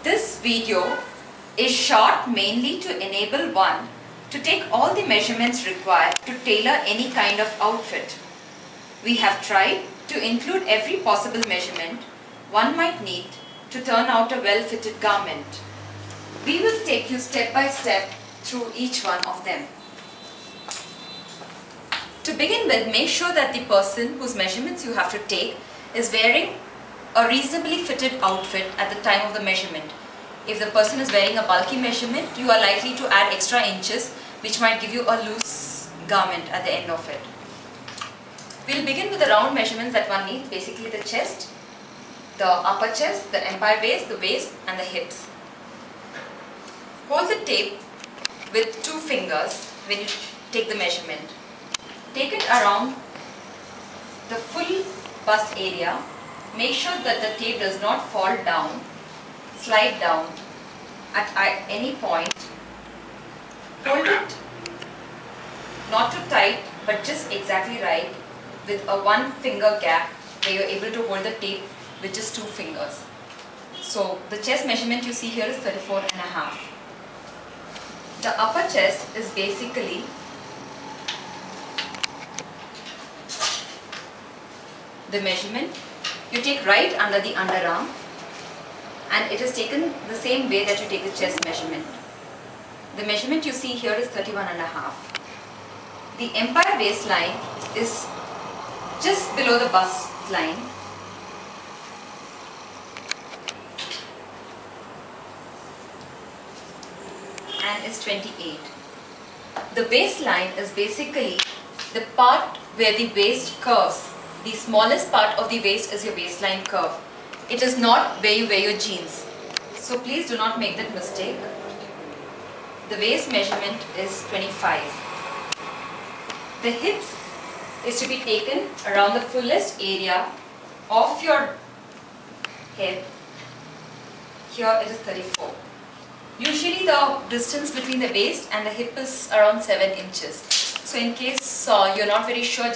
This video is shot mainly to enable one to take all the measurements required to tailor any kind of outfit. We have tried to include every possible measurement one might need to turn out a well-fitted garment. We will take you step by step through each one of them. To begin with, make sure that the person whose measurements you have to take is wearing a reasonably fitted outfit at the time of the measurement. If the person is wearing a bulky measurement, you are likely to add extra inches which might give you a loose garment at the end of it. We'll begin with the round measurements that one needs, basically the chest, the upper chest, the empire base, the waist and the hips. Hold the tape with 2 fingers when you take the measurement. Take it around the full bust area. Make sure that the tape does not fall down, slide down at any point. Hold it not too tight but just exactly right with a 1 finger gap where you are able to hold the tape with just 2 fingers. So the chest measurement you see here is 34.5. The upper chest is basically the measurement you take right under the underarm, and it is taken the same way that you take the chest measurement. The measurement you see here is 31.5. The empire waistline is just below the bust line. And is 28. The waistline is basically the part where the waist curves. The smallest part of the waist is your waistline curve. It is not where you wear your jeans. So please do not make that mistake. The waist measurement is 25. The hips is to be taken around the fullest area of your hip. Here it is 34. Usually the distance between the waist and the hip is around 7 inches. So in case you're not very sure,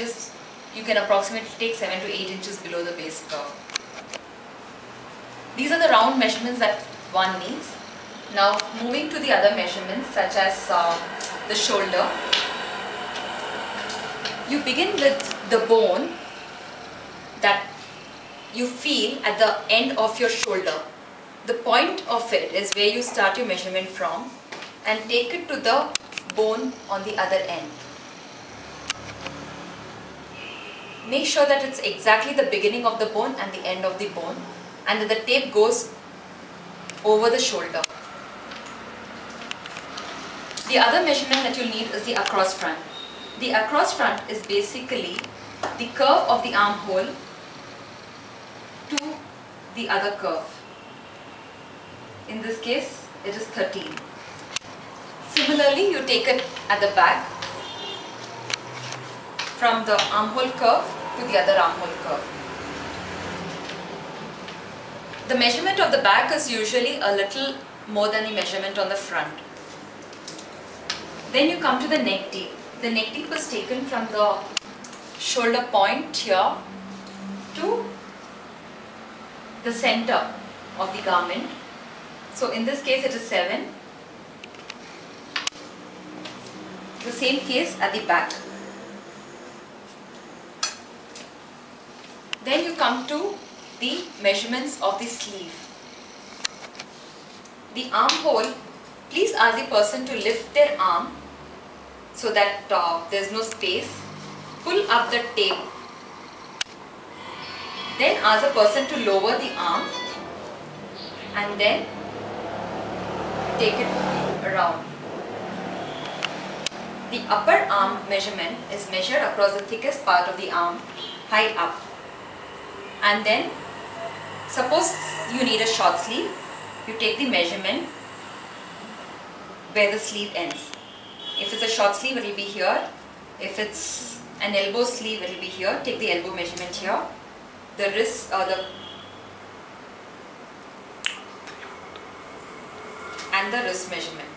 you can approximately take 7 to 8 inches below the waist curve. These are the round measurements that one needs. Now moving to the other measurements such as the shoulder. You begin with the bone that you feel at the end of your shoulder. The point of it is where you start your measurement from and take it to the bone on the other end. Make sure that it's exactly the beginning of the bone and the end of the bone, and that the tape goes over the shoulder. The other measurement that you'll need is the across front. The across front is basically the curve of the armhole to the other curve. In this case, it is 13. Similarly, you take it at the back from the armhole curve to the other armhole curve. The measurement of the back is usually a little more than the measurement on the front. Then you come to the neck deep. The neck deep is taken from the shoulder point here to the center of the garment. So in this case it is 7. The same case at the back. Then you come to the measurements of the sleeve. The armhole, please ask the person to lift their arm so that there is no space. Pull up the tape. Then ask the person to lower the arm and then take it around. The upper arm measurement is measured across the thickest part of the arm, high up. And then, suppose you need a short sleeve, you take the measurement where the sleeve ends. If it's a short sleeve, it will be here. If it's an elbow sleeve, it will be here. Take the elbow measurement here. The wrist and the wrist measurement.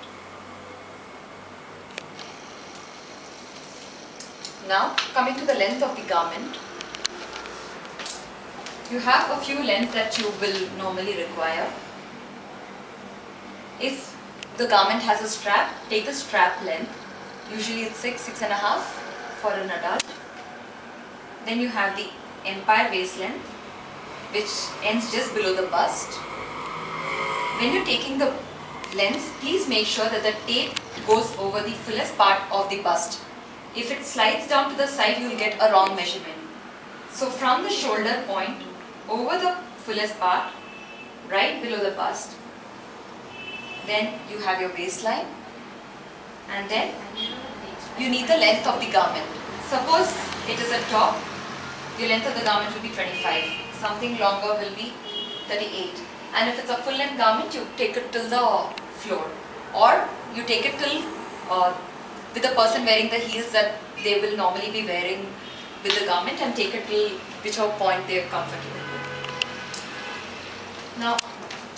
Now coming to the length of the garment, you have a few lengths that you will normally require. If the garment has a strap, take the strap length. Usually it's 6.5 for an adult. Then you have the empire waist length, which ends just below the bust. When you're taking the length, please make sure that the tape goes over the fullest part of the bust. If it slides down to the side, you will get a wrong measurement. So from the shoulder point over the fullest part, right below the bust, then you have your waistline, and then you need the length of the garment. Suppose it is a top, your length of the garment will be 25, something longer will be 38. And if it's a full length garment, you take it till the floor, or you take it till with the person wearing the heels that they will normally be wearing with the garment, and take it till whichever point they are comfortable with.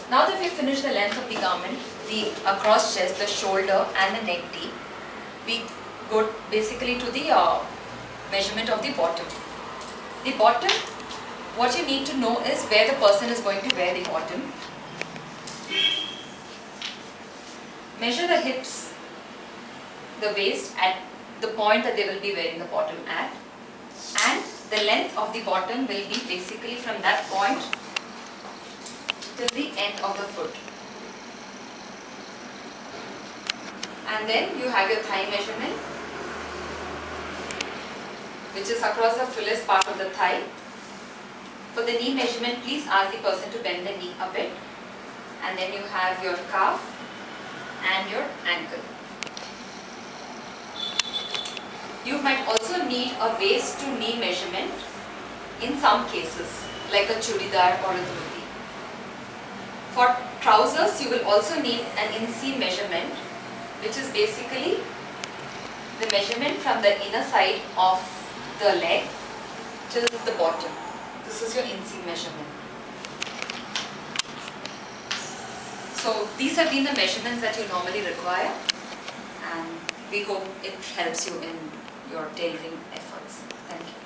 Now that we've finished the length of the garment, the across chest, the shoulder and the neck deep, we go basically to the measurement of the bottom. The bottom, what you need to know is where the person is going to wear the bottom. Measure the hips, the waist at the point that they will be wearing the bottom at, and the length of the bottom will be basically from that point till the end of the foot. And then you have your thigh measurement, which is across the fullest part of the thigh. For the knee measurement, please ask the person to bend the knee a bit. And then you have your calf and your ankle. You might also need a waist to knee measurement in some cases, like a churidar or a dhoti. For trousers, you will also need an inseam measurement, which is basically the measurement from the inner side of the leg till the bottom. This is your inseam measurement. So these have been the measurements that you normally require, and we hope it helps you in your tailoring efforts. Thank you.